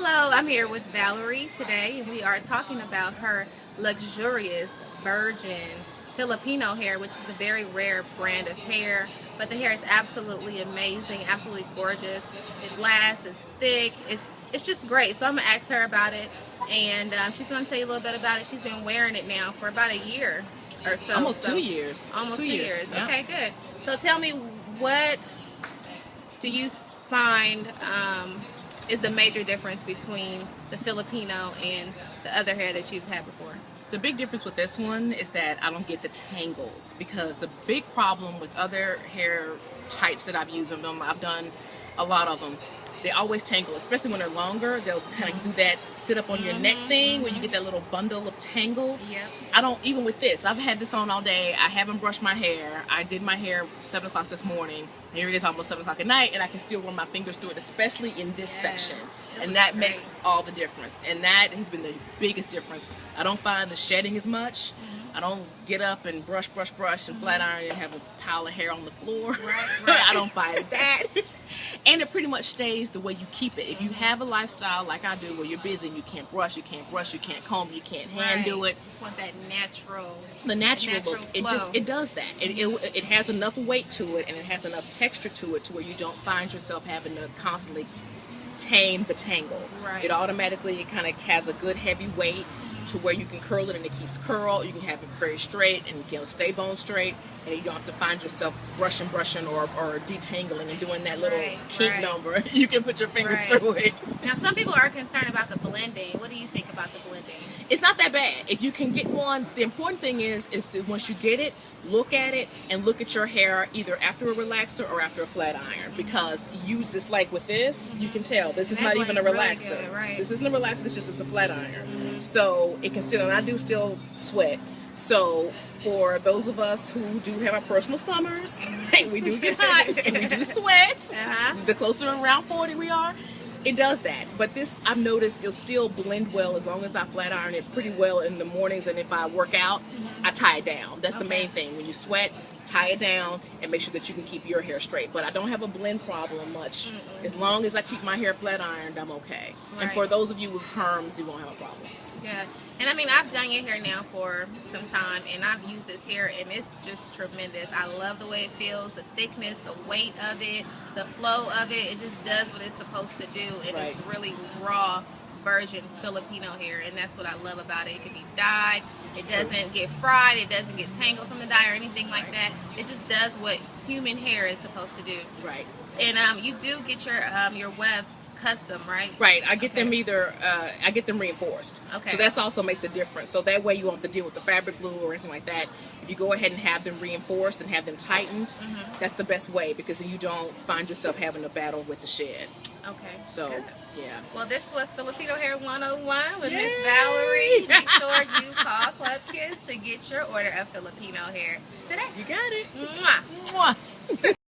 Hello, I'm here with Valerie today, and we are talking about her luxurious virgin Filipino hair, which is a very rare brand of hair. But the hair is absolutely amazing, absolutely gorgeous. It lasts, it's thick, it's just great. So I'm gonna ask her about it, and she's gonna tell you a little bit about it. She's been wearing it now for about a year or so. Almost 2 years. Almost 2 years. Yeah. Okay, good. So tell me, what do you find is the major difference between the Filipino and the other hair that you've had before? The big difference with this one is that I don't get the tangles, because the big problem with other hair types that I've used, I've done a lot of them, they always tangle, especially when they're longer. They'll kind of do that sit up on your neck thing where you get that little bundle of tangle. Yep. I don't, even with this, I've had this on all day. I haven't brushed my hair. I did my hair 7 o'clock this morning. Here it is almost 7 o'clock at night, and I can still run my fingers through it, especially in this section. And that makes all the difference. And that has been the biggest difference. I don't find the shedding as much. I don't get up and brush and flat iron and have a pile of hair on the floor. Right. I don't find that. And it pretty much stays the way you keep it. If you have a lifestyle like I do, where you're busy, you can't brush, you can't comb, you can't hand do it. Just want that natural. The natural look. Flow. It does that. It has enough weight to it, and it has enough texture to it, to where you don't find yourself having to constantly tame the tangle. Right. It automatically kind of has a good heavy weight to where you can curl it and it keeps curl. You can have it very straight and stay bone straight, and you don't have to find yourself brushing or detangling and doing that little kink number. You can put your fingers through it. Now, some people are concerned about the blending. What do you think about the blending? It's not that bad. If you can get one, the important thing is to, once you get it, look at it and look at your hair either after a relaxer or after a flat iron, because you, just like with this, you can tell this is not even a relaxer. Really good, right? This isn't a relaxer. This is a flat iron. So it can still, and I do still sweat. So for those of us who do have our personal summers, we do get hot and we do sweat. The closer around 40 we are, it does that. But this, I've noticed, it'll still blend well as long as I flat iron it pretty well in the mornings, and if I work out, I tie it down. That's the main thing. When you sweat, tie it down and make sure that you can keep your hair straight. But I don't have a blend problem much. As long as I keep my hair flat ironed, I'm okay. And for those of you with perms, you won't have a problem. Yeah, and I mean, I've done your hair now for some time, and I've used this hair, and it's just tremendous. I love the way it feels, the thickness, the weight of it, the flow of it. It just does what it's supposed to do, and it's really raw virgin Filipino hair, and that's what I love about it. It can be dyed, it doesn't get fried, it doesn't get tangled from the dye or anything like that. It just does what human hair is supposed to do. Right. And you do get your wefts custom, right? Right. I get them either, I get them reinforced. Okay. So that's also makes the difference. So that way you won't have to deal with the fabric glue or anything like that. If you go ahead and have them reinforced and have them tightened, that's the best way, because then you don't find yourself having a battle with the shed. Okay. So, yeah. Well, this was Filipino Hair 101 with Miss Valerie. Make sure you call Club Kiss to get your order of Filipino hair today. You got it. Mwah. Mwah.